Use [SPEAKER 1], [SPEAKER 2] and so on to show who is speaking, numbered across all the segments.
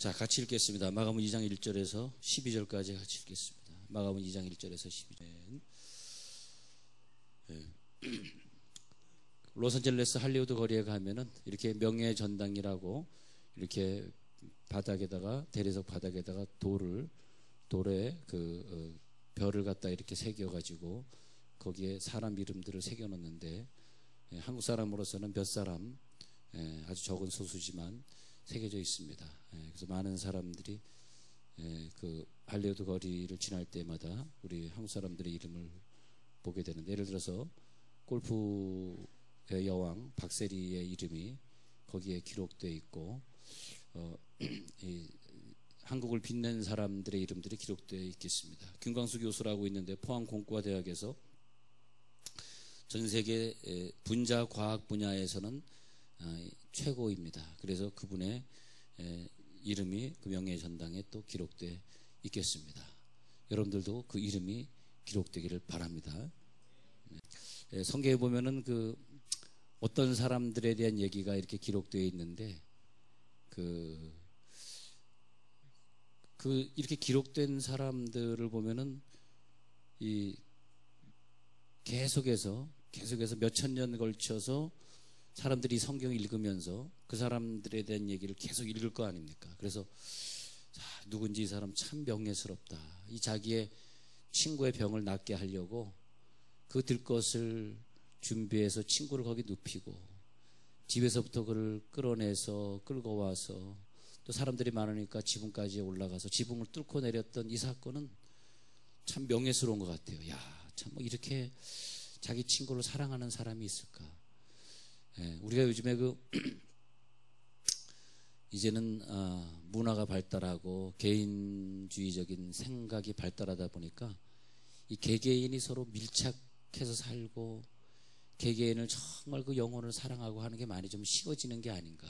[SPEAKER 1] 자, 같이 읽겠습니다. 마가복음 2장 1절에서 12절까지 같이 읽겠습니다. 마가복음 2장 1절에서 12절. 로스앤젤레스 할리우드 거리에 가면은 이렇게 명예의 전당이라고 이렇게 바닥에다가, 대리석 바닥에다가 돌에 별을 갖다 이렇게 새겨가지고 거기에 사람 이름들을 새겨놓는데, 한국 사람으로서는 몇 사람, 아주 적은 소수지만 새겨져 있습니다. 그래서 많은 사람들이 그 할리우드 거리를 지날 때마다 우리 한국 사람들의 이름을 보게 되는데, 예를 들어서 골프의 여왕 박세리의 이름이 거기에 기록되어 있고, 한국을 빛낸 사람들의 이름들이 기록되어 있겠습니다. 김광수 교수라고 있는데 포항공과대학에서 전 세계 분자 과학 분야에서는 최고입니다. 그래서 그분의 이름이 그 명예의 전당에 또 기록되어 있겠습니다. 여러분들도 그 이름이 기록되기를 바랍니다. 성경에 보면은 그 어떤 사람들에 대한 얘기가 이렇게 기록되어 있는데, 이렇게 기록된 사람들을 보면은 계속해서 몇천 년 걸쳐서 사람들이 성경을 읽으면서 그 사람들에 대한 얘기를 계속 읽을 거 아닙니까? 그래서 누군지 이 사람 참 명예스럽다. 이 자기의 친구의 병을 낫게 하려고 그 들것을 준비해서 친구를 거기 눕히고 집에서부터 그를 끌어내서 끌고 와서 또 사람들이 많으니까 지붕까지 올라가서 지붕을 뚫고 내렸던 이 사건은 참 명예스러운 것 같아요. 야, 참 뭐 이렇게 자기 친구를 사랑하는 사람이 있을까? 우리가 요즘에 이제는 문화가 발달하고 개인주의적인 생각이 발달하다 보니까 이 개개인이 서로 밀착해서 살고 개개인을 정말 그 영혼을 사랑하고 하는 게 많이 좀 식어지는 게 아닌가,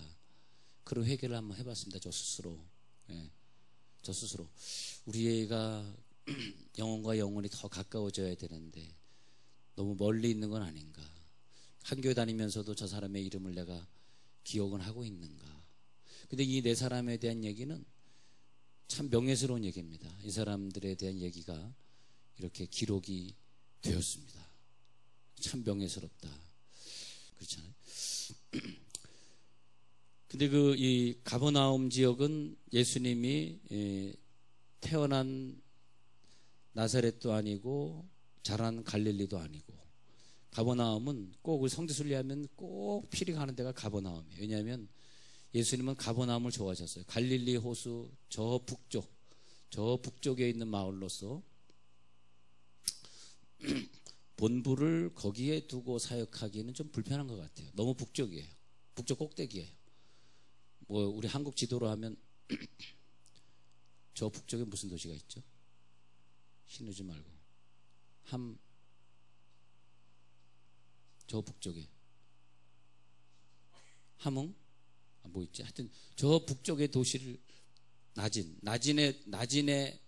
[SPEAKER 1] 그런 회개를 한번 해봤습니다. 저 스스로. 우리가 영혼과 영혼이 더 가까워져야 되는데 너무 멀리 있는 건 아닌가. 한 교회 다니면서도 저 사람의 이름을 내가 기억은 하고 있는가. 근데 이 네 사람에 대한 얘기는 참 명예스러운 얘기입니다. 이 사람들에 대한 얘기가 이렇게 기록이 되었습니다. 참 명예스럽다. 그렇잖아요. 근데 이 가버나움 지역은 예수님이 태어난 나사렛도 아니고 자란 갈릴리도 아니고, 가버나움은 꼭 성지순례하면 꼭 필히 가는 데가 가버나움이에요. 왜냐하면 예수님은 가버나움을 좋아하셨어요. 갈릴리 호수 저 북쪽에 있는 마을로서 본부를 거기에 두고 사역하기는 좀 불편한 것 같아요. 너무 북쪽이에요. 북쪽 꼭대기예요. 뭐 우리 한국 지도로 하면 저 북쪽에 무슨 도시가 있죠? 신우지 말고 저 북쪽에 함흥? 뭐 있지? 하여튼 저 북쪽의 도시를 나진에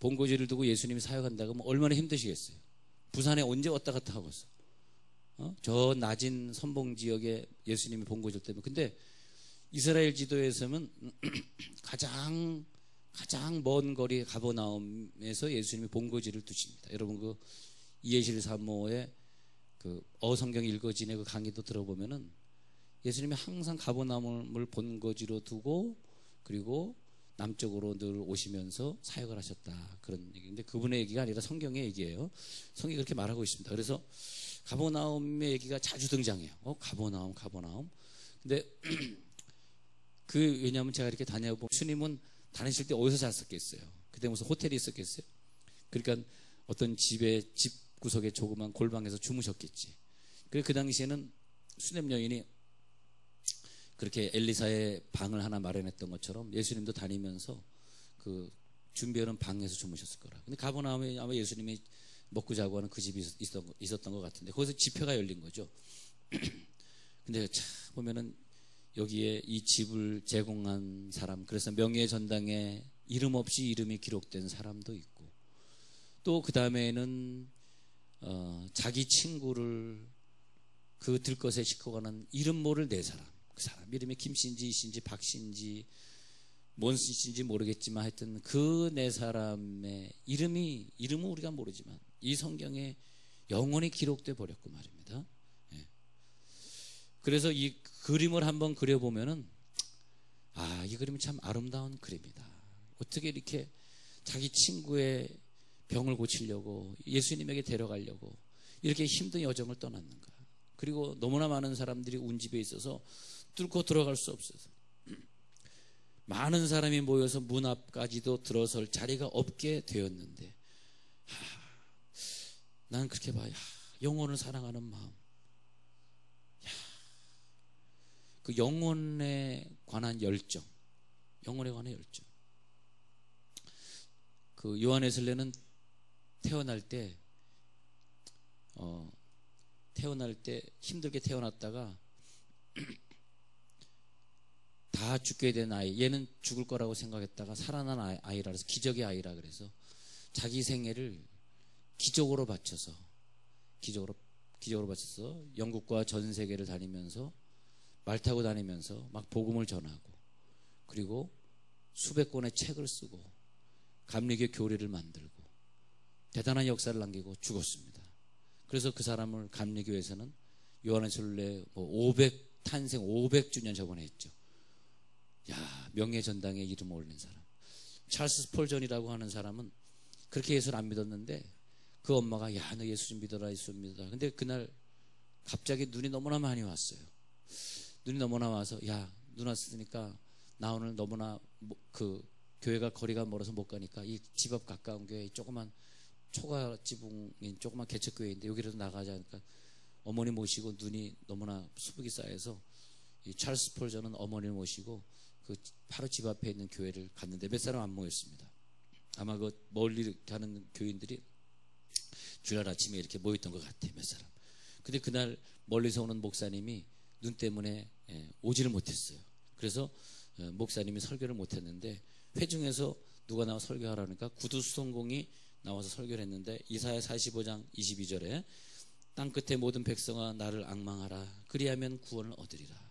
[SPEAKER 1] 본거지를 두고 예수님이 사역한다고 하면 얼마나 힘드시겠어요? 부산에 언제 왔다 갔다 하고서 저 낮은 선봉 지역에 예수님이 본거지 때문에. 근데 이스라엘 지도에서는 가장 먼 거리 가버나움에서 예수님이 본거지를 두십니다. 여러분 이해실 사모의 어성경 읽어진의 그 강의도 들어보면은 예수님이 항상 가버나움을 본거지로 두고 그리고 남쪽으로 늘 오시면서 사역을 하셨다, 그런 얘기인데 그분의 얘기가 아니라 성경의 얘기예요. 성경이 그렇게 말하고 있습니다. 그래서 가버나움의 얘기가 자주 등장해요. 가버나움. 근데 왜냐하면 제가 이렇게 다녀보면 주님은 다니실 때 어디서 잤었겠어요? 그때 무슨 호텔이 있었겠어요? 그러니까 어떤 집 구석에 조그만 골방에서 주무셨겠지. 그 당시에는 수냄 여인이 그렇게 엘리사의 방을 하나 마련했던 것처럼 예수님도 다니면서 준비해놓은 방에서 주무셨을 거라. 근데 가버나움에 아마 예수님이 먹고 자고 하는 그 집이 있었던 것 같은데 거기서 집회가 열린 거죠. 근데 참 보면은 여기에 이 집을 제공한 사람, 그래서 명예의 전당에 이름 없이 이름이 기록된 사람도 있고, 또 그 다음에는 자기 친구를 그 들것에 싣고 가는 이름 모를 네 사람, 그 사람 이름이 김씨인지 이씨인지 박씨인지 뭔 뜻인지 모르겠지만 하여튼 그 네 사람의 이름은 우리가 모르지만 이 성경에 영원히 기록돼 버렸고 말입니다. 예. 그래서 이 그림을 한번 그려보면은 이 그림은 참 아름다운 그림이다. 어떻게 이렇게 자기 친구의 병을 고치려고 예수님에게 데려가려고 이렇게 힘든 여정을 떠났는가. 그리고 너무나 많은 사람들이 운 집에 있어서 뚫고 들어갈 수 없어서 많은 사람이 모여서 문 앞까지도 들어설 자리가 없게 되었는데 나는 그렇게 봐요. 영혼을 사랑하는 마음, 그 영혼에 관한 열정, 영혼에 관한 열정. 그 요한웨슬레는 태어날 때 힘들게 태어났다가 다 죽게 된 아이, 얘는 죽을 거라고 생각했다가 살아난 아이라 그래서 기적의 아이라 그래서 자기 생애를 기적으로 바쳐서 영국과 전 세계를 다니면서 말 타고 다니면서 막 복음을 전하고 그리고 수백 권의 책을 쓰고 감리교 교리를 만들고 대단한 역사를 남기고 죽었습니다. 그래서 그 사람을 감리교에서는 요한웨슬레 탄생 500주년 저번에 했죠. 명예전당에 이름 올린 사람. 찰스 스펄전이라고 하는 사람은 그렇게 예수를 안 믿었는데 그 엄마가 너 예수 좀 믿어라, 예수 좀 믿어라. 근데 그날 갑자기 눈이 너무나 많이 왔어요. 눈이 너무나 와서 눈 왔으니까 나 오늘 너무나 그 교회가 거리가 멀어서 못 가니까 이 집 앞 가까운 교회 조그만 초가지붕인 조그만 개척교회인데 여기라도 나가자 하니까 어머니 모시고 눈이 너무나 수북이 쌓여서 이 찰스 스펄전은 어머니를 모시고 그 바로 집 앞에 있는 교회를 갔는데 몇 사람 안 모였습니다. 아마 그 멀리 가는 교인들이 주일 아침에 이렇게 모였던 것 같아요. 몇 사람. 근데 그날 멀리서 오는 목사님이 눈 때문에 오지를 못했어요. 그래서 목사님이 설교를 못했는데 회중에서 누가 나와 설교하라니까 구두수송공이 나와서 설교를 했는데 이사야 45장 22절에 땅끝의 모든 백성아 나를 앙망하라 그리하면 구원을 얻으리라.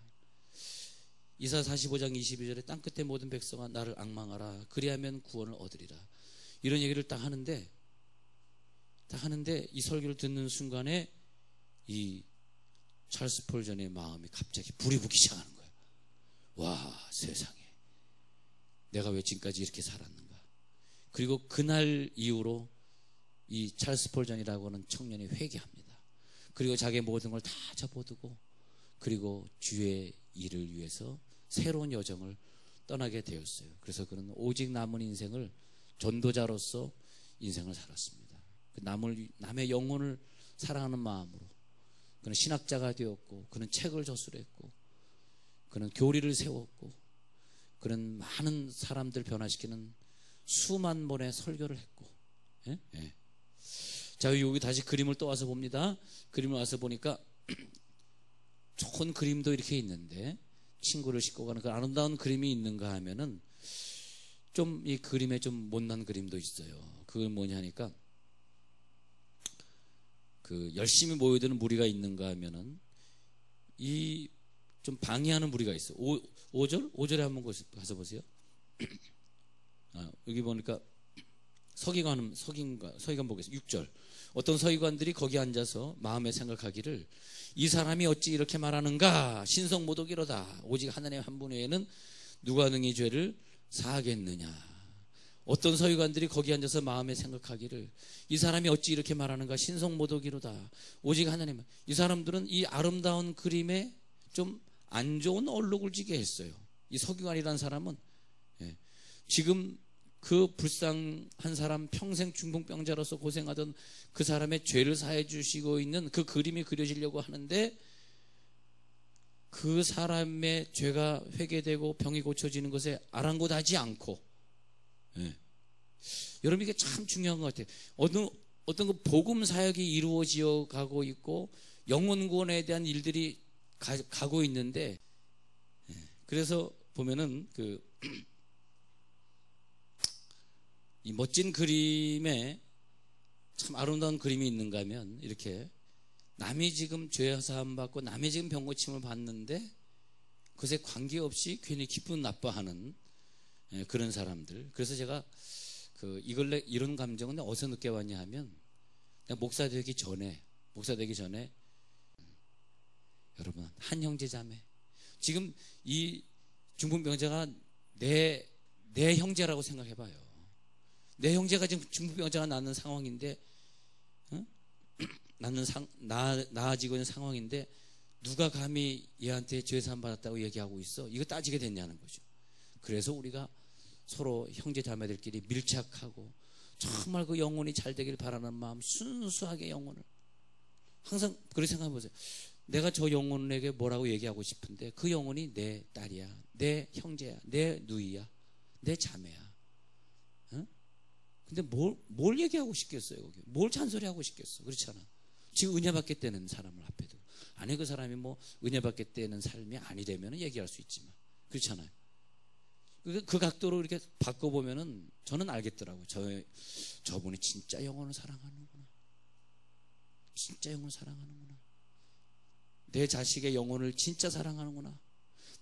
[SPEAKER 1] 이사야 45장 22절에 땅끝의 모든 백성아 나를 앙망하라 그리하면 구원을 얻으리라. 이런 얘기를 딱 하는데 이 설교를 듣는 순간에 이 찰스 스펄전의 마음이 갑자기 불이 붙기 시작하는 거예요. 와, 세상에 내가 왜 지금까지 이렇게 살았는가. 그리고 그날 이후로 이 찰스 스펄전이라고 하는 청년이 회개합니다. 그리고 자기의 모든 걸 다 접어두고 그리고 주의 일을 위해서 새로운 여정을 떠나게 되었어요. 그래서 그는 오직 남은 인생을 전도자로서 인생을 살았습니다. 남의 영혼을 사랑하는 마음으로 그는 신학자가 되었고 그는 책을 저술했고 그는 교리를 세웠고 그는 많은 사람들 변화시키는 수만 번의 설교를 했고 자, 여기 다시 그림을 또 와서 봅니다. 그림을 와서 보니까 좋은 그림도 이렇게 있는데 친구를 싣고 가는 그 아름다운 그림이 있는가 하면은 좀 이 그림에 좀 못난 그림도 있어요. 그건 뭐냐 하니까 그 열심히 모여드는 무리가 있는가 하면은 이 좀 방해하는 무리가 있어요. 5절에 한번 가서 보세요. 여기 보니까 서기관 보겠습니다. 6절. 어떤 서기관들이 거기 앉아서 마음에 생각하기를 이 사람이 어찌 이렇게 말하는가. 신성모독이로다. 오직 하나님 한 분 외에는 누가 능히 죄를 사하겠느냐. 어떤 서기관들이 거기 앉아서 마음에 생각하기를 이 사람이 어찌 이렇게 말하는가. 신성모독이로다. 오직 하나님. 이 사람들은 이 아름다운 그림에 좀 안 좋은 얼룩을 지게 했어요. 이 서기관이라는 사람은 지금 그 불쌍한 사람 평생 중풍병자로서 고생하던 그 사람의 죄를 사해 주시고 있는 그 그림이 그려지려고 하는데 그 사람의 죄가 회개되고 병이 고쳐지는 것에 아랑곳하지 않고 여러분 이게 참 중요한 것 같아요. 어떤 그 복음 사역이 이루어져 가고 있고 영혼 구원에 대한 일들이 가고 있는데 그래서 보면은 이 멋진 그림에 참 아름다운 그림이 있는가 하면 이렇게 남이 지금 죄 사함 받고 남이 지금 병 고침을 받는데 그것에 관계없이 괜히 기분 나빠하는 예, 그런 사람들. 그래서 제가 이런 감정은 어디서 느껴 왔냐 하면, 목사 되기 전에 여러분, 한 형제 자매, 지금 이 중풍병자가 내 형제라고 생각해봐요. 내 형제가 지금 중풍병자가 낳는 상황인데, 나아지고 있는 상황인데, 누가 감히 얘한테 죄사함 받았다고 얘기하고 있어? 이거 따지게 됐냐는 거죠. 그래서 우리가 서로 형제 자매들끼리 밀착하고 정말 그 영혼이 잘 되길 바라는 마음, 순수하게 영혼을 항상 그렇게 생각해 보세요. 내가 저 영혼에게 뭐라고 얘기하고 싶은데 그 영혼이 내 딸이야, 내 형제야, 내 누이야, 내 자매야. 어? 근데 뭘 얘기하고 싶겠어요? 거기 뭘 잔소리하고 싶겠어? 그렇잖아. 지금 은혜 받겠다는 사람을 앞에 두고, 아니 그 사람이 뭐 은혜 받겠다는 삶이 아니라면 얘기할 수 있지만, 그렇잖아요. 그 각도로 이렇게 바꿔보면은 저는 알겠더라고요. 저분이 진짜 영혼을 사랑하는구나. 진짜 영혼을 사랑하는구나. 내 자식의 영혼을 진짜 사랑하는구나.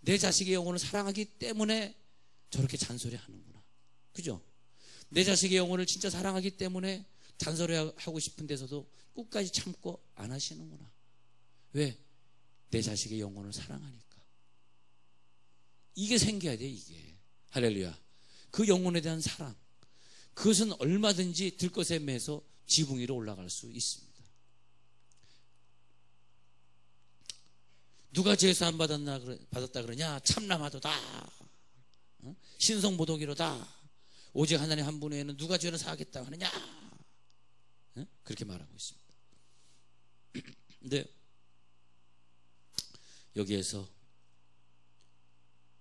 [SPEAKER 1] 내 자식의 영혼을 사랑하기 때문에 저렇게 잔소리 하는구나. 그죠? 내 자식의 영혼을 진짜 사랑하기 때문에 잔소리하고 싶은 데서도 끝까지 참고 안 하시는구나. 왜? 내 자식의 영혼을 사랑하니까. 이게 생겨야 돼, 이게. 할렐루야. 그 영혼에 대한 사랑, 그것은 얼마든지 들것에 매서 지붕 위로 올라갈 수 있습니다. 누가 죄사함 받았다 그러냐? 참남하도다, 신성모독이로다, 오직 하나님 한 분 외에는 누가 죄를 사하겠다 하느냐? 그렇게 말하고 있습니다. 근데 여기에서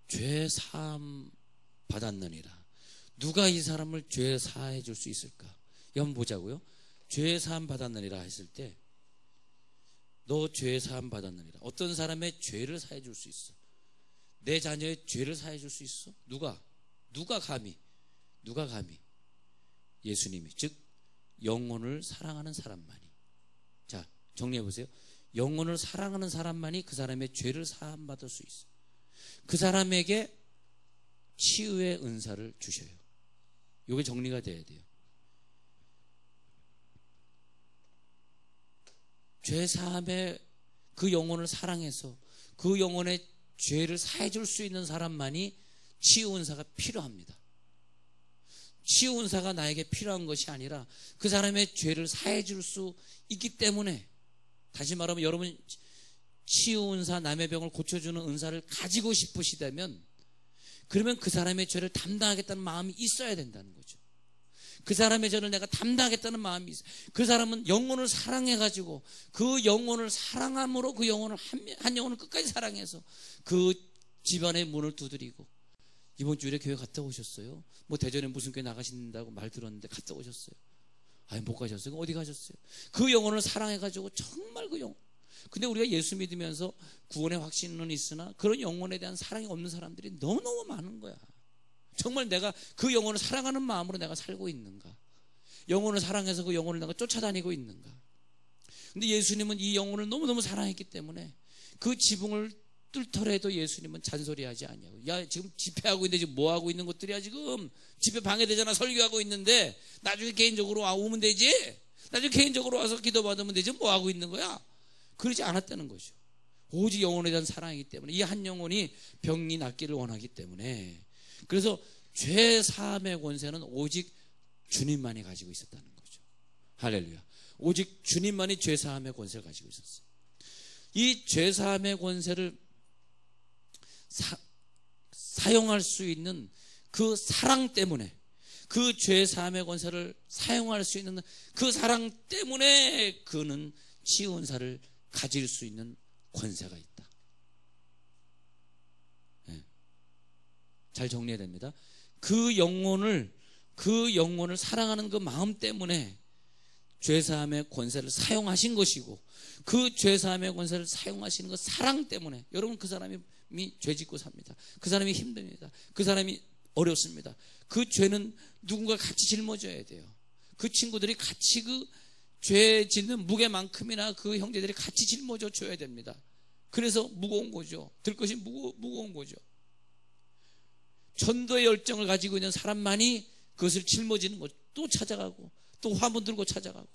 [SPEAKER 1] 죄사함 받았느니라, 누가 이 사람을 죄 사해 줄 수 있을까? 이거 한번 보자고요. 죄 사함 받았느니라 했을 때, 너 죄 사함 받았느니라, 어떤 사람의 죄를 사해 줄 수 있어? 내 자녀의 죄를 사해 줄 수 있어? 누가 감히? 예수님이, 즉 영혼을 사랑하는 사람만이. 자, 정리해 보세요. 영혼을 사랑하는 사람만이 그 사람의 죄를 사함 받을 수 있어. 그 사람에게 치유의 은사를 주셔요. 이게 정리가 돼야 돼요. 죄사함에 그 영혼을 사랑해서 그 영혼의 죄를 사해 줄 수 있는 사람만이 치유 은사가 필요합니다. 치유 은사가 나에게 필요한 것이 아니라 그 사람의 죄를 사해 줄 수 있기 때문에, 다시 말하면 여러분 치유 은사, 남의 병을 고쳐주는 은사를 가지고 싶으시다면, 그러면 그 사람의 죄를 담당하겠다는 마음이 있어야 된다는 거죠. 그 사람의 죄를 내가 담당하겠다는 마음이 있어요. 그 사람은 영혼을 사랑해가지고 그 영혼을 사랑함으로 그 영혼을 한 영혼을 끝까지 사랑해서 그 집안의 문을 두드리고, 이번 주일에 교회 갔다 오셨어요? 뭐 대전에 무슨 교회 나가신다고 말 들었는데 갔다 오셨어요? 아니 못 가셨어요? 어디 가셨어요? 그 영혼을 사랑해가지고 정말 그 영혼. 근데 우리가 예수 믿으면서 구원의 확신은 있으나 그런 영혼에 대한 사랑이 없는 사람들이 너무너무 많은 거야. 정말 내가 그 영혼을 사랑하는 마음으로 내가 살고 있는가? 영혼을 사랑해서 그 영혼을 내가 쫓아다니고 있는가? 근데 예수님은 이 영혼을 너무너무 사랑했기 때문에 그 지붕을 뚫더라도 예수님은 잔소리하지 않냐고. 야, 지금 집회하고 있는데 지금 뭐 하고 있는 것들이야? 지금 집회 방해되잖아. 설교하고 있는데 나중에 개인적으로 오면 되지. 나중에 개인적으로 와서 기도받으면 되지. 뭐 하고 있는 거야? 그러지 않았다는 거죠. 오직 영혼에 대한 사랑이기 때문에, 이 한 영혼이 병이 낫기를 원하기 때문에. 그래서 죄 사함의 권세는 오직 주님만이 가지고 있었다는 거죠. 할렐루야. 오직 주님만이 죄 사함의 권세를 가지고 있었어요. 이 죄 사함의 권세를 사용할 수 있는 그 사랑 때문에, 그 죄 사함의 권세를 사용할 수 있는 그 사랑 때문에 그는 치유 은사를 가질 수 있는 권세가 있다. 네. 잘 정리해야 됩니다. 그 영혼을 사랑하는 그 마음 때문에 죄사함의 권세를 사용하신 것이고, 그 죄사함의 권세를 사용하시는 그 사랑 때문에, 여러분 그 사람이 죄짓고 삽니다. 그 사람이 힘듭니다. 그 사람이 어렵습니다. 그 죄는 누군가 같이 짊어져야 돼요. 그 친구들이 같이 그 죄 짓는 무게만큼이나 그 형제들이 같이 짊어져 줘야 됩니다. 그래서 무거운 거죠. 들 것이 무거운 거죠. 전도의 열정을 가지고 있는 사람만이 그것을 짊어지는 거죠. 또 찾아가고, 또 화분 들고 찾아가고,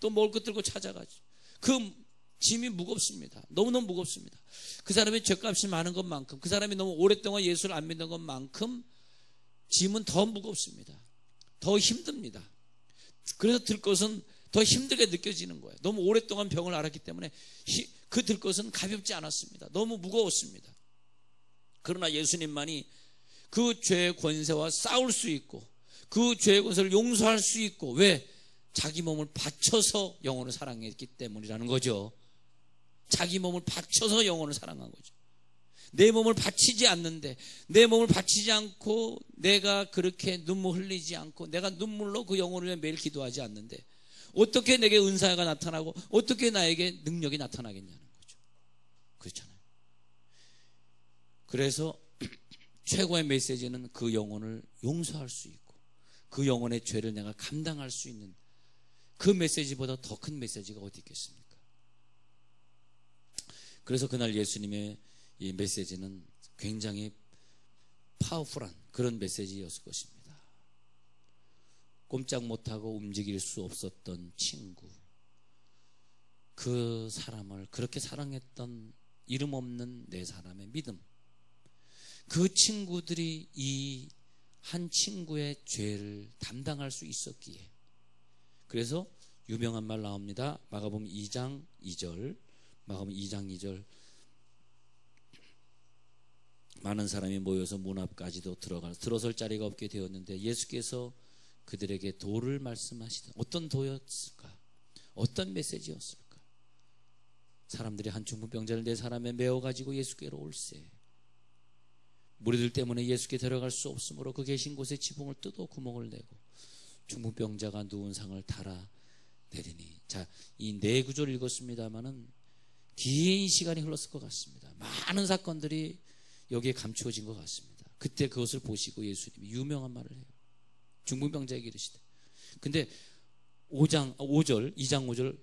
[SPEAKER 1] 또 먹을 것 들고 찾아가죠. 그 짐이 무겁습니다. 너무너무 무겁습니다. 그 사람의 죄값이 많은 것만큼, 그 사람이 너무 오랫동안 예수를 안 믿는 것만큼 짐은 더 무겁습니다. 더 힘듭니다. 그래서 들 것은 더 힘들게 느껴지는 거예요. 너무 오랫동안 병을 앓았기 때문에 그 들 것은 가볍지 않았습니다. 너무 무거웠습니다. 그러나 예수님만이 그 죄의 권세와 싸울 수 있고, 그 죄의 권세를 용서할 수 있고, 왜? 자기 몸을 바쳐서 영혼을 사랑했기 때문이라는 거죠. 자기 몸을 바쳐서 영혼을 사랑한 거죠. 내 몸을 바치지 않는데, 내 몸을 바치지 않고 내가 그렇게 눈물 흘리지 않고 내가 눈물로 그 영혼을 위해 매일 기도하지 않는데 어떻게 내게 은사가 나타나고 어떻게 나에게 능력이 나타나겠냐는 거죠. 그렇잖아요. 그래서 최고의 메시지는 그 영혼을 용서할 수 있고 그 영혼의 죄를 내가 감당할 수 있는 그 메시지보다 더 큰 메시지가 어디 있겠습니까? 그래서 그날 예수님의 이 메시지는 굉장히 파워풀한 그런 메시지였을 것입니다. 꼼짝 못하고 움직일 수 없었던 친구, 그 사람을 그렇게 사랑했던 이름 없는 네 사람의 믿음, 그 친구들이 이 한 친구의 죄를 담당할 수 있었기에, 그래서 유명한 말 나옵니다. 마가복음 2장 2절, 마가복음 2장 2절, 많은 사람이 모여서 문 앞까지도 들어설 자리가 없게 되었는데 예수께서 그들에게 도를 말씀하시다. 어떤 도였을까? 어떤 메시지였을까? 사람들이 한 중풍병자를 네 사람에 메어가지고 예수께로 올세, 무리들 때문에 예수께 데려갈 수 없으므로 그 계신 곳에 지붕을 뜯어 구멍을 내고 중풍병자가 누운 상을 달아 내리니. 자, 이 네 구절을 읽었습니다마는 긴 시간이 흘렀을 것 같습니다. 많은 사건들이 여기에 감추어진 것 같습니다. 그때 그것을 보시고 예수님이 유명한 말을 해요. 중풍병자에게 이르시되, 근데 2장 5절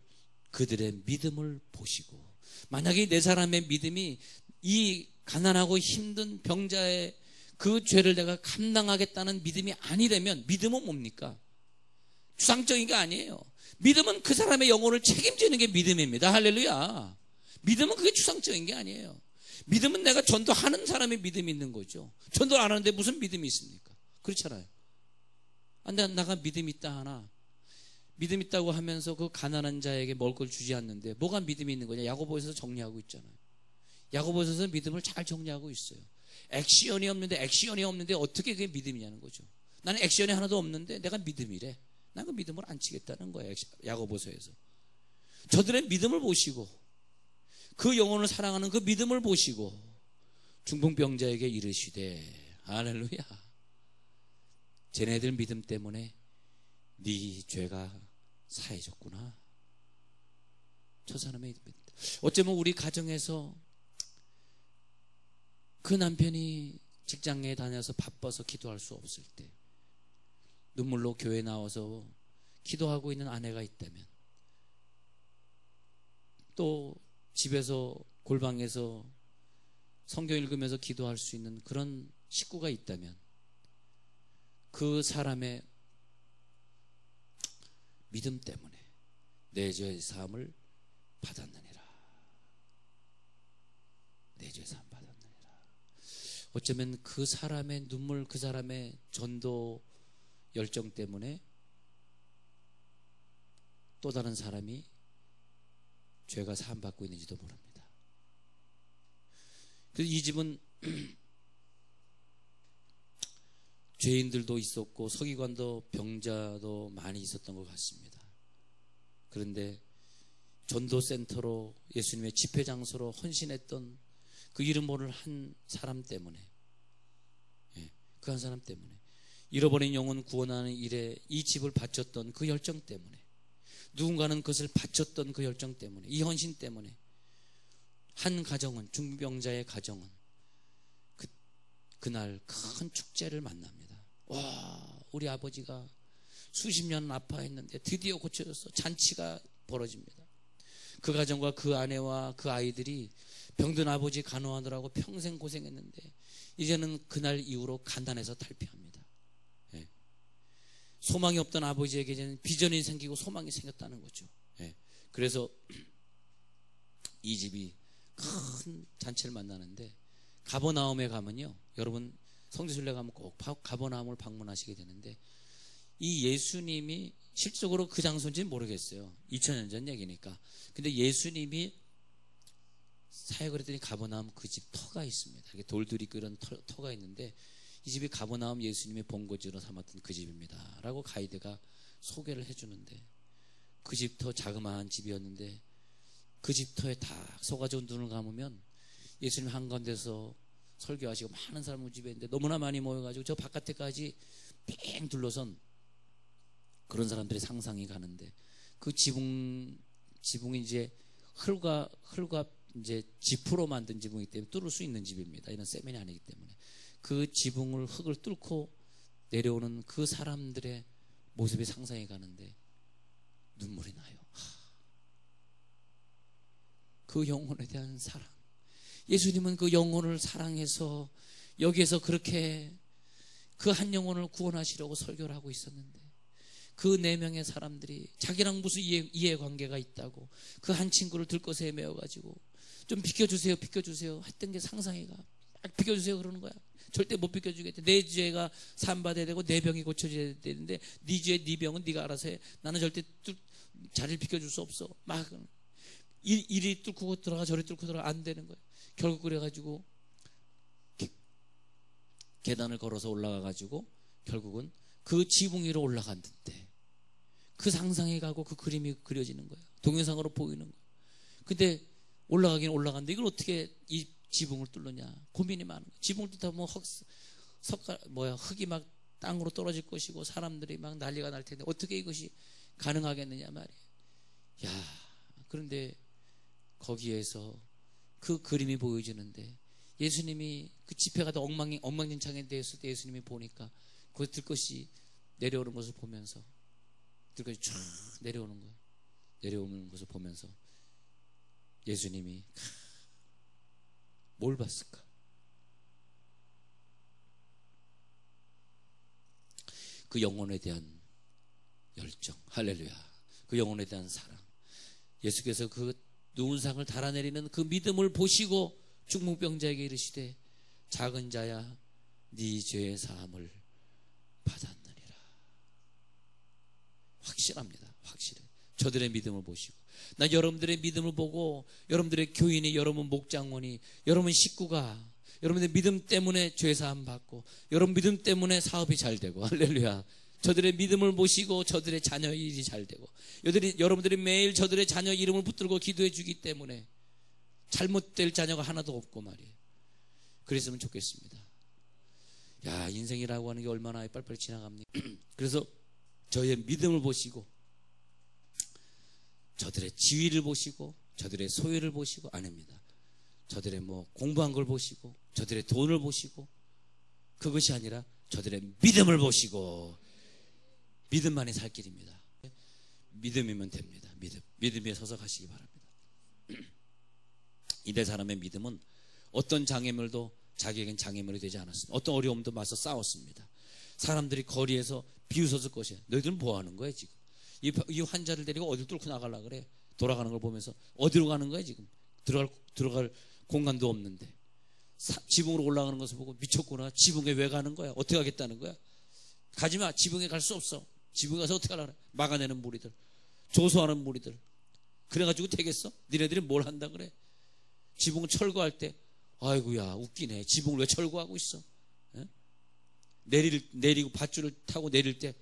[SPEAKER 1] 그들의 믿음을 보시고, 만약에 네 사람의 믿음이 이 가난하고 힘든 병자의 그 죄를 내가 감당하겠다는 믿음이 아니라면, 믿음은 뭡니까? 추상적인 게 아니에요. 믿음은 그 사람의 영혼을 책임지는 게 믿음입니다. 할렐루야. 믿음은 그게 추상적인 게 아니에요. 믿음은 내가 전도하는 사람의 믿음이 있는 거죠. 전도를 안 하는데 무슨 믿음이 있습니까? 그렇잖아요. 내가 믿음 있다 하나, 믿음 있다고 하면서 그 가난한 자에게 먹을 걸 주지 않는데 뭐가 믿음이 있는 거냐? 야고보에서 정리하고 있잖아요. 야고보에서 믿음을 잘 정리하고 있어요. 액션이 없는데 어떻게 그게 믿음이냐는 거죠. 나는 액션이 하나도 없는데 내가 믿음이래. 난 그 믿음을 안 치겠다는 거예요. 야고보서에서. 저들의 믿음을 보시고, 그 영혼을 사랑하는 그 믿음을 보시고 중풍병자에게 이르시되, 할렐루야, 쟤네들 믿음 때문에 네 죄가 사해졌구나. 저 사람의 믿음. 어쩌면 우리 가정에서 그 남편이 직장에 다녀서 바빠서 기도할 수 없을 때 눈물로 교회 나와서 기도하고 있는 아내가 있다면, 또 집에서 골방에서 성경 읽으면서 기도할 수 있는 그런 식구가 있다면 그 사람의 믿음 때문에 내 죄의 사함을 받았느니라. 내 죄의 사함 받았느니라. 어쩌면 그 사람의 눈물, 그 사람의 전도 열정 때문에 또 다른 사람이 죄가 사함받고 있는지도 모릅니다. 그래서 이 집은 죄인들도 있었고 서기관도 병자도 많이 있었던 것 같습니다. 그런데 전도센터로, 예수님의 집회 장소로 헌신했던 그 이름 모를 한 사람 때문에, 그 한 사람 때문에, 잃어버린 영혼 구원하는 일에 이 집을 바쳤던 그 열정 때문에, 누군가는 그것을 바쳤던 그 열정 때문에, 이 헌신 때문에 한 가정은, 중풍병자의 가정은 그날 큰 축제를 만납니다. 와, 우리 아버지가 수십 년 아파했는데 드디어 고쳐져서 잔치가 벌어집니다. 그 가정과 그 아내와 그 아이들이 병든 아버지 간호하느라고 평생 고생했는데 이제는 그날 이후로 간단해서 탈피합니다. 예. 소망이 없던 아버지에게 이제는 비전이 생기고 소망이 생겼다는 거죠. 예. 그래서 이 집이 큰 잔치를 만나는데, 가버나움에 가면요, 여러분 성지순례 가면 꼭 가버나움을 방문하시게 되는데, 이 예수님이 실적으로 그 장소인지는 모르겠어요. 2000년 전 얘기니까. 근데 예수님이 사역을 했더니 가버나움 그 집 터가 있습니다. 이렇게 돌들이 있고 이런 터가 있는데, 이 집이 가버나움 예수님의 본거지로 삼았던 그 집입니다 라고 가이드가 소개를 해주는데, 그 집 터 자그마한 집이었는데 그 집 터에 딱 서가지고 눈을 감으면 예수님 한가운데서 설교하시고 많은 사람을 집에 있는데, 너무나 많이 모여가지고 저 바깥에까지 뺑 둘러선 그런 사람들의 상상이 가는데, 그 지붕이 이제 흙과 이제 지프로 만든 지붕이기 때문에 뚫을 수 있는 집입니다. 이런 세면이 아니기 때문에. 그 지붕을, 흙을 뚫고 내려오는 그 사람들의 모습이 상상이 가는데 눈물이 나요. 그 영혼에 대한 사랑. 예수님은 그 영혼을 사랑해서 여기에서 그렇게 그 한 영혼을 구원하시려고 설교를 하고 있었는데, 그 4명의 사람들이 자기랑 무슨 이해관계가 있다고 그 한 친구를 들것에 메어가지고 좀 비켜주세요 했던 게 상상이 가. 비켜주세요 그러는 거야. 절대 못 비켜주겠대. 내 죄가 사함받아야 되고 내 병이 고쳐져야 되는데 네 죄 네 병은 네가 알아서 해. 나는 절대 자리를 비켜줄 수 없어. 막 이리 뚫고 들어가 저리 뚫고 들어가 안 되는 거야. 결국 그래가지고 계단을 걸어서 올라가가지고 결국은 그 지붕 위로 올라갔는데, 그 상상이 가고 그 그림이 그려지는 거예요. 동영상으로 보이는 거예요. 근데 올라가긴 올라갔는데 이걸 어떻게 이 지붕을 뚫느냐 고민이 많은 거예요. 지붕을 뚫다 보면 흙이 막 땅으로 떨어질 것이고 사람들이 막 난리가 날 텐데 어떻게 이것이 가능하겠느냐 말이에요. 야, 그런데 거기에서 그 그림이 보여지는데, 예수님이 그 집회가 다 엉망진창에 되었을 때 예수님이 보니까 그 들것이 내려오는 것을 보면서, 들것이 쫙 내려오는 거예요. 내려오는 것을 보면서 예수님이 뭘 봤을까? 그 영혼에 대한 열정, 할렐루야. 그 영혼에 대한 사랑. 예수께서 그 누운 상을 달아내리는 그 믿음을 보시고 중풍병자에게 이르시되 작은 자야 네 죄의 사함을 받았느니라. 확실합니다. 확실해. 저들의 믿음을 보시고, 나 여러분들의 믿음을 보고, 여러분들의 교인이, 여러분 목장원이, 여러분 식구가 여러분들의 믿음 때문에 죄 사함 받고, 여러분 믿음 때문에 사업이 잘 되고, 할렐루야. 저들의 믿음을 보시고 저들의 자녀 일이 잘 되고, 여러분들이 매일 저들의 자녀 이름을 붙들고 기도해 주기 때문에 잘못될 자녀가 하나도 없고 말이에요. 그랬으면 좋겠습니다. 야, 인생이라고 하는 게 얼마나 빨리빨리 지나갑니까? 그래서 저의 믿음을 보시고, 저들의 지위를 보시고, 저들의 소유를 보시고, 아닙니다. 저들의 공부한 걸 보시고, 저들의 돈을 보시고, 그것이 아니라 저들의 믿음을 보시고, 믿음만이 살 길입니다. 믿음이면 됩니다. 믿음에 서서 가시기 바랍니다. 이대 사람의 믿음은 어떤 장애물도 자기에겐 장애물이 되지 않았습니다. 어떤 어려움도 맞서 싸웠습니다. 사람들이 거리에서 비웃었을 것이에요. 너희들은 뭐 하는 거야 지금? 이 환자를 데리고 어디를 뚫고 나가려고 그래? 돌아가는 걸 보면서 어디로 가는 거야 지금? 들어갈 공간도 없는데. 지붕으로 올라가는 것을 보고 미쳤구나. 지붕에 왜 가는 거야? 어떻게 하겠다는 거야? 가지마. 지붕에 갈 수 없어. 지붕에 가서 어떻게 하려고 그래? 막아내는 무리들, 조소하는 무리들. 그래가지고 되겠어? 니네들이 뭘 한다 그래? 지붕 철거할 때 아이고야 웃기네. 지붕을 왜 철거하고 있어? 에? 내리고 밧줄을 타고 내릴 때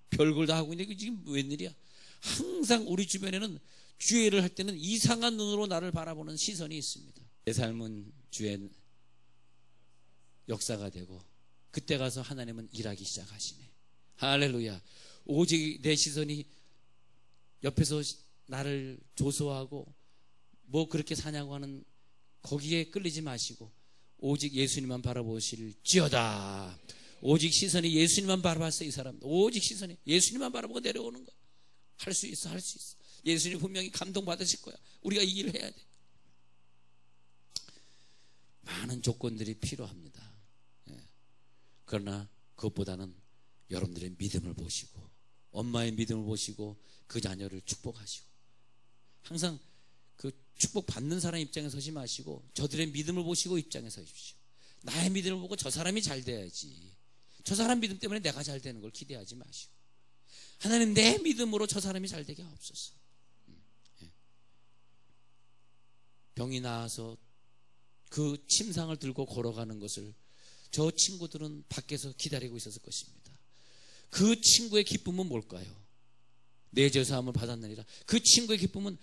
[SPEAKER 1] 별걸 다 하고 있는데 지금 웬일이야? 항상 우리 주변에는 주의 일을 할 때는 이상한 눈으로 나를 바라보는 시선이 있습니다. 내 삶은 주의 역사가 되고, 그때 가서 하나님은 일하기 시작하시네. 할렐루야. 오직 내 시선이 옆에서 나를 조소하고 그렇게 사냐고 하는 거기에 끌리지 마시고 오직 예수님만 바라보실지어다. 오직 시선이 예수님만 바라봤어. 이 사람 오직 시선이 예수님만 바라보고 내려오는 거야. 할 수 있어. 할 수 있어. 예수님 분명히 감동받으실 거야. 우리가 이 일을 해야 돼. 많은 조건들이 필요합니다. 예. 그러나 그것보다는 여러분들의 믿음을 보시고, 엄마의 믿음을 보시고, 그 자녀를 축복하시고, 항상 그 축복 받는 사람 입장에 서지 마시고 저들의 믿음을 보시고 입장에 서십시오. 나의 믿음을 보고 저 사람이 잘 돼야지, 저 사람 믿음 때문에 내가 잘 되는 걸 기대하지 마시고, 하나님 내 믿음으로 저 사람이 잘 되게 하옵소서. 병이 나아서 그 침상을 들고 걸어가는 것을 저 친구들은 밖에서 기다리고 있었을 것입니다. 그 친구의 기쁨은 뭘까요? 내 죄사함을 받았느니라. 그 친구의 기쁨은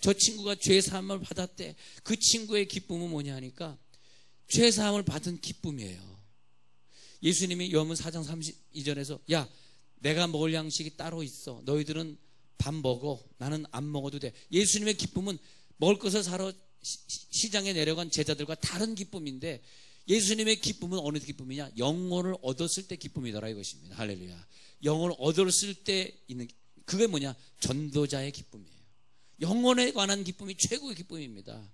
[SPEAKER 1] 저 친구가 죄사함을 받았대. 그 친구의 기쁨은 뭐냐 하니까 죄사함을 받은 기쁨이에요. 예수님이 요한복음 4장 32절에서 야, 내가 먹을 양식이 따로 있어. 너희들은 밥 먹어. 나는 안 먹어도 돼. 예수님의 기쁨은 먹을 것을 사러 시장에 내려간 제자들과 다른 기쁨인데, 예수님의 기쁨은 어느 기쁨이냐? 영혼을 얻었을 때 기쁨이더라 이것입니다. 할렐루야. 영혼을 얻었을 때 있는, 그게 뭐냐? 전도자의 기쁨이에요. 영혼에 관한 기쁨이 최고의 기쁨입니다.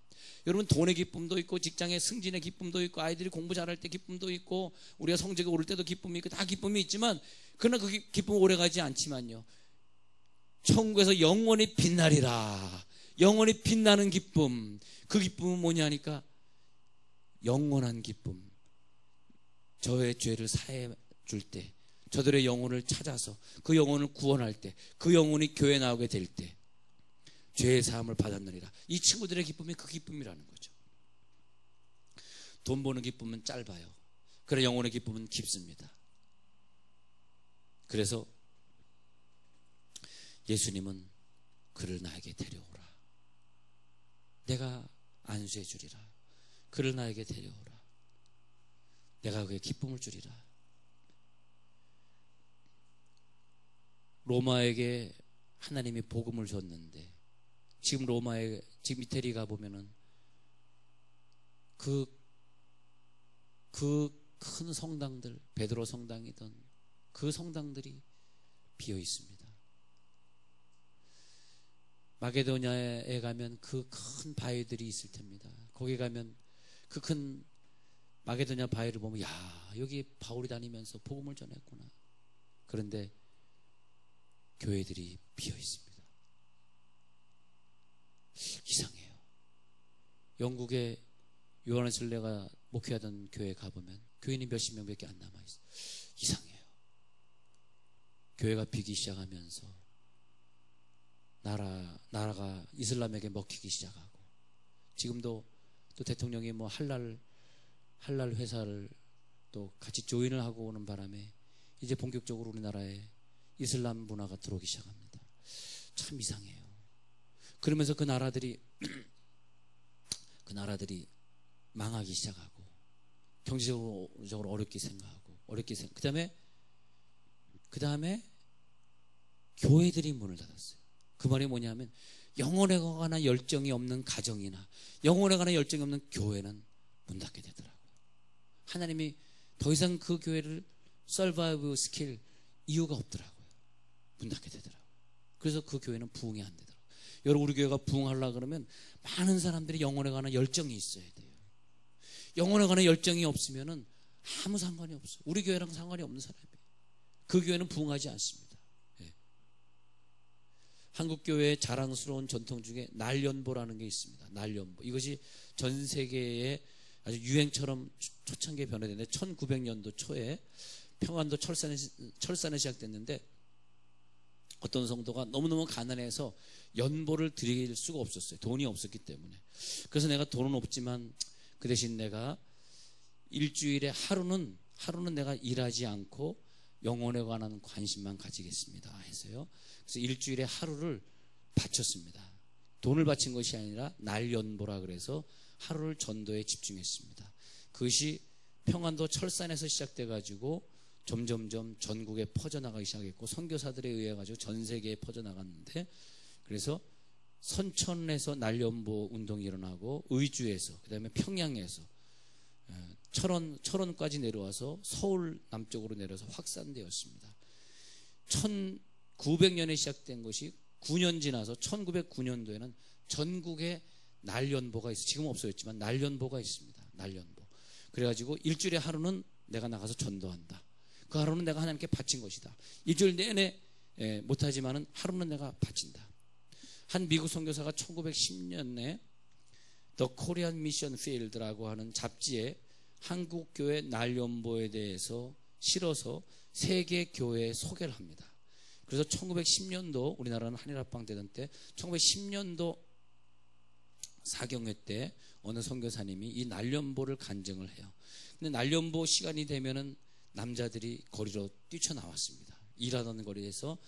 [SPEAKER 1] 여러분, 돈의 기쁨도 있고, 직장의 승진의 기쁨도 있고, 아이들이 공부 잘할 때 기쁨도 있고, 우리가 성적이 오를 때도 기쁨이 있고, 다 기쁨이 있지만, 그러나 그 기쁨은 오래가지 않지만요, 천국에서 영원히 빛나리라. 영원히 빛나는 기쁨. 그 기쁨은 뭐냐니까 영원한 기쁨. 저의 죄를 사해 줄 때, 저들의 영혼을 찾아서 그 영혼을 구원할 때, 그 영혼이 교회 나오게 될 때 죄의 사함을 받았느니라. 이 친구들의 기쁨이 그 기쁨이라는 거죠. 돈 버는 기쁨은 짧아요. 그러나 영혼의 기쁨은 깊습니다. 그래서 예수님은 그를 나에게 데려오라. 내가 안수해 주리라. 그를 나에게 데려오라. 내가 그의 기쁨을 주리라. 로마에게 하나님이 복음을 줬는데, 지금 로마에, 지금 이태리 가보면은 그 큰 성당들, 베드로 성당이던 그 성당들이 비어 있습니다. 마게도냐에 가면 그 큰 바위들이 있을 텐니다. 거기 가면 그 큰 마게도냐 바위를 보면, 야, 여기 바울이 다니면서 복음을 전했구나. 그런데 교회들이 비어 있습니다. 이상해요. 영국의 요한웨슬레가 목회하던 교회에 가보면 교인이 몇십 명밖에 안 남아있어요. 이상해요. 교회가 비기 시작하면서 나라가 이슬람에게 먹히기 시작하고, 지금도 또 대통령이 뭐 할랄 회사를 또 같이 조인을 하고 오는 바람에 이제 본격적으로 우리나라에 이슬람 문화가 들어오기 시작합니다. 참 이상해요. 그러면서 그 나라들이 망하기 시작하고, 경제적으로 어렵게 생각하고, 그 다음에 교회들이 문을 닫았어요. 그 말이 뭐냐면, 영혼에 관한 열정이 없는 가정이나 영혼에 관한 열정이 없는 교회는 문 닫게 되더라고요. 하나님이 더 이상 그 교회를 서바이브 시킬 이유가 없더라고요. 문 닫게 되더라고요. 그래서 그 교회는 부흥이 안 되더라고요. 여러분, 우리 교회가 부흥하려고 그러면 많은 사람들이 영혼에 관한 열정이 있어야 돼요. 영혼에 관한 열정이 없으면은 아무 상관이 없어요. 우리 교회랑 상관이 없는 사람이에요. 그 교회는 부흥하지 않습니다. 예. 한국 교회의 자랑스러운 전통 중에 날연보라는 게 있습니다. 날연보. 이것이 전 세계에 아주 유행처럼 초창기에 변화됐는데, 1900년도 초에 평안도 철산에 시작됐는데, 어떤 성도가 너무너무 가난해서 연보를 드릴 수가 없었어요. 돈이 없었기 때문에. 그래서 내가 돈은 없지만 그 대신 내가 일주일에 하루는 내가 일하지 않고 영혼에 관한 관심만 가지겠습니다 해서요. 그래서 일주일에 하루를 바쳤습니다. 돈을 바친 것이 아니라 날연보라 그래서 하루를 전도에 집중했습니다. 그것이 평안도 철산에서 시작돼 가지고 점점점 전국에 퍼져나가기 시작했고, 선교사들에 의해 가지고 전 세계에 퍼져나갔는데, 그래서 선천에서 날연보 운동이 일어나고, 의주에서, 그 다음에 평양에서, 철원까지 내려와서 서울 남쪽으로 내려서 확산되었습니다. 1900년에 시작된 것이 9년 지나서 1909년도에는 전국에 날연보가 있어요. 지금 없어졌지만 날연보가 있습니다. 날연보. 그래가지고 일주일에 하루는 내가 나가서 전도한다. 그 하루는 내가 하나님께 바친 것이다. 일주일 내내 못하지만은 하루는 내가 바친다. 한 미국 선교사가 1910년에 The Korean Mission Field라고 하는 잡지에 한국 교회 날연보에 대해서 실어서 세계 교회에 소개를 합니다. 그래서 1910년도 우리나라는 한일합방 되던 때 1910년도 사경회 때 어느 선교사님이 이 날연보를 간증을 해요. 근데 날연보 시간이 되면은 남자들이 거리로 뛰쳐나왔습니다. 일하던 거리에서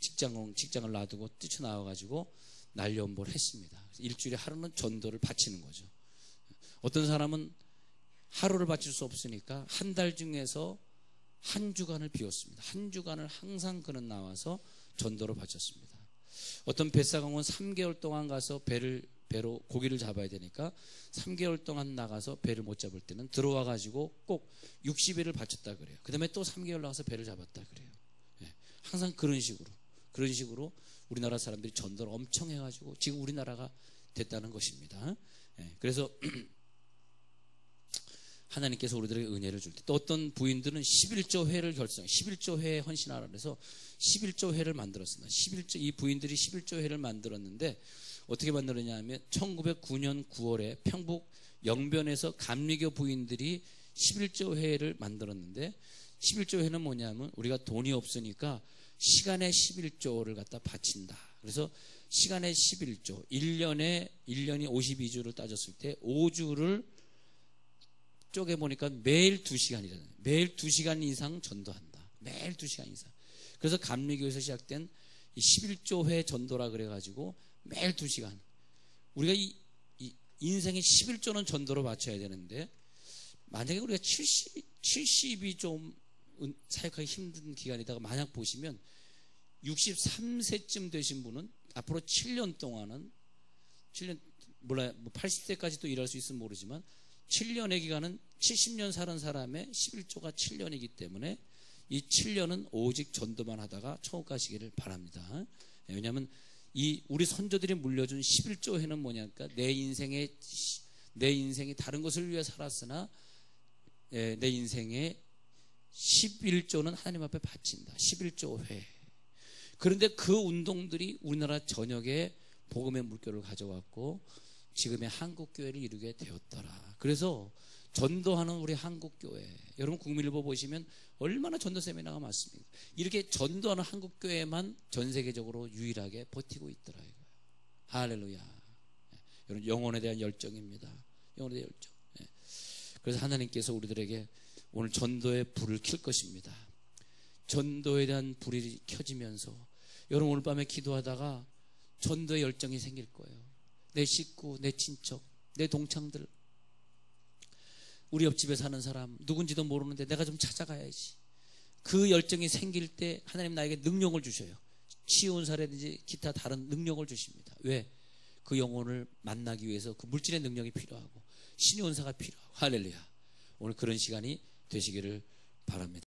[SPEAKER 1] 직장을 놔두고 뛰쳐나와가지고 날연보를 했습니다. 일주일에 하루는 전도를 바치는 거죠. 어떤 사람은 하루를 바칠 수 없으니까 한 달 중에서 한 주간을 비웠습니다. 한 주간을 항상 그는 나와서 전도를 바쳤습니다. 어떤 뱃사공은 3개월 동안 가서 배로 고기를 잡아야 되니까 3개월 동안 나가서 배를 못 잡을 때는 들어와 가지고 꼭 60일을 바쳤다 그래요. 그 다음에 또 3개월 나가서 배를 잡았다 그래요. 항상 그런 식으로 우리나라 사람들이 전도를 엄청 해가지고 지금 우리나라가 됐다는 것입니다. 그래서 하나님께서 우리들에게 은혜를 줄 때 또 어떤 부인들은 11조 회를 결성, 11조 회에 헌신하라 그래서 11조 회를 만들었습니다. 이 부인들이 11조 회를 만들었는데 어떻게 만들었냐 하면 1909년 9월에 평북 영변에서 감리교 부인들이 11조 회를 만들었는데 11조 회는 뭐냐면 우리가 돈이 없으니까 시간의 11조를 갖다 바친다. 그래서 시간의 11조, 1년이 52주를 따졌을 때 5주를 쪼개 보니까 매일 2시간이잖아요. 매일 2시간 이상 전도한다. 매일 2시간 이상. 그래서 감리교에서 시작된 이 11조 회 전도라 그래가지고 매일 2시간. 우리가 이 인생의 11조는 전도로 바쳐야 되는데 만약에 우리가 70이 좀 사역하기 힘든 기간이다가 만약 보시면 63세쯤 되신 분은 앞으로 7년 동안은 80세까지도 일할 수 있으면 모르지만 7년의 기간은 70년 사는 사람의 11조가 7년이기 때문에 이 7년은 오직 전도만 하다가 천국 가시기를 바랍니다. 왜냐하면 우리 선조들이 물려준 11조 회는 뭐냐니까 내 인생이 다른 것을 위해 살았으나 내 인생의 11조는 하나님 앞에 바친다. 11조 회. 그런데 그 운동들이 우리나라 전역에 복음의 물결을 가져왔고 지금의 한국교회를 이루게 되었더라. 그래서 전도하는 우리 한국교회, 여러분 국민일보 보시면 얼마나 전도 세미나가 많습니까? 이렇게 전도하는 한국교회만 전 세계적으로 유일하게 버티고 있더라 이거예요. 할렐루야. 여러분 영혼에 대한 열정입니다. 영혼에 대한 열정. 그래서 하나님께서 우리들에게 오늘 전도의 불을 켤 것입니다. 전도에 대한 불이 켜지면서 여러분 오늘 밤에 기도하다가 전도의 열정이 생길 거예요. 내 식구, 내 친척, 내 동창들, 우리 옆집에 사는 사람 누군지도 모르는데 내가 좀 찾아가야지. 그 열정이 생길 때 하나님 나에게 능력을 주셔요. 치유은사라든지 기타 다른 능력을 주십니다. 왜? 그 영혼을 만나기 위해서 그 물질의 능력이 필요하고 신유은사가 필요하고 할렐루야. 오늘 그런 시간이 되시기를 바랍니다.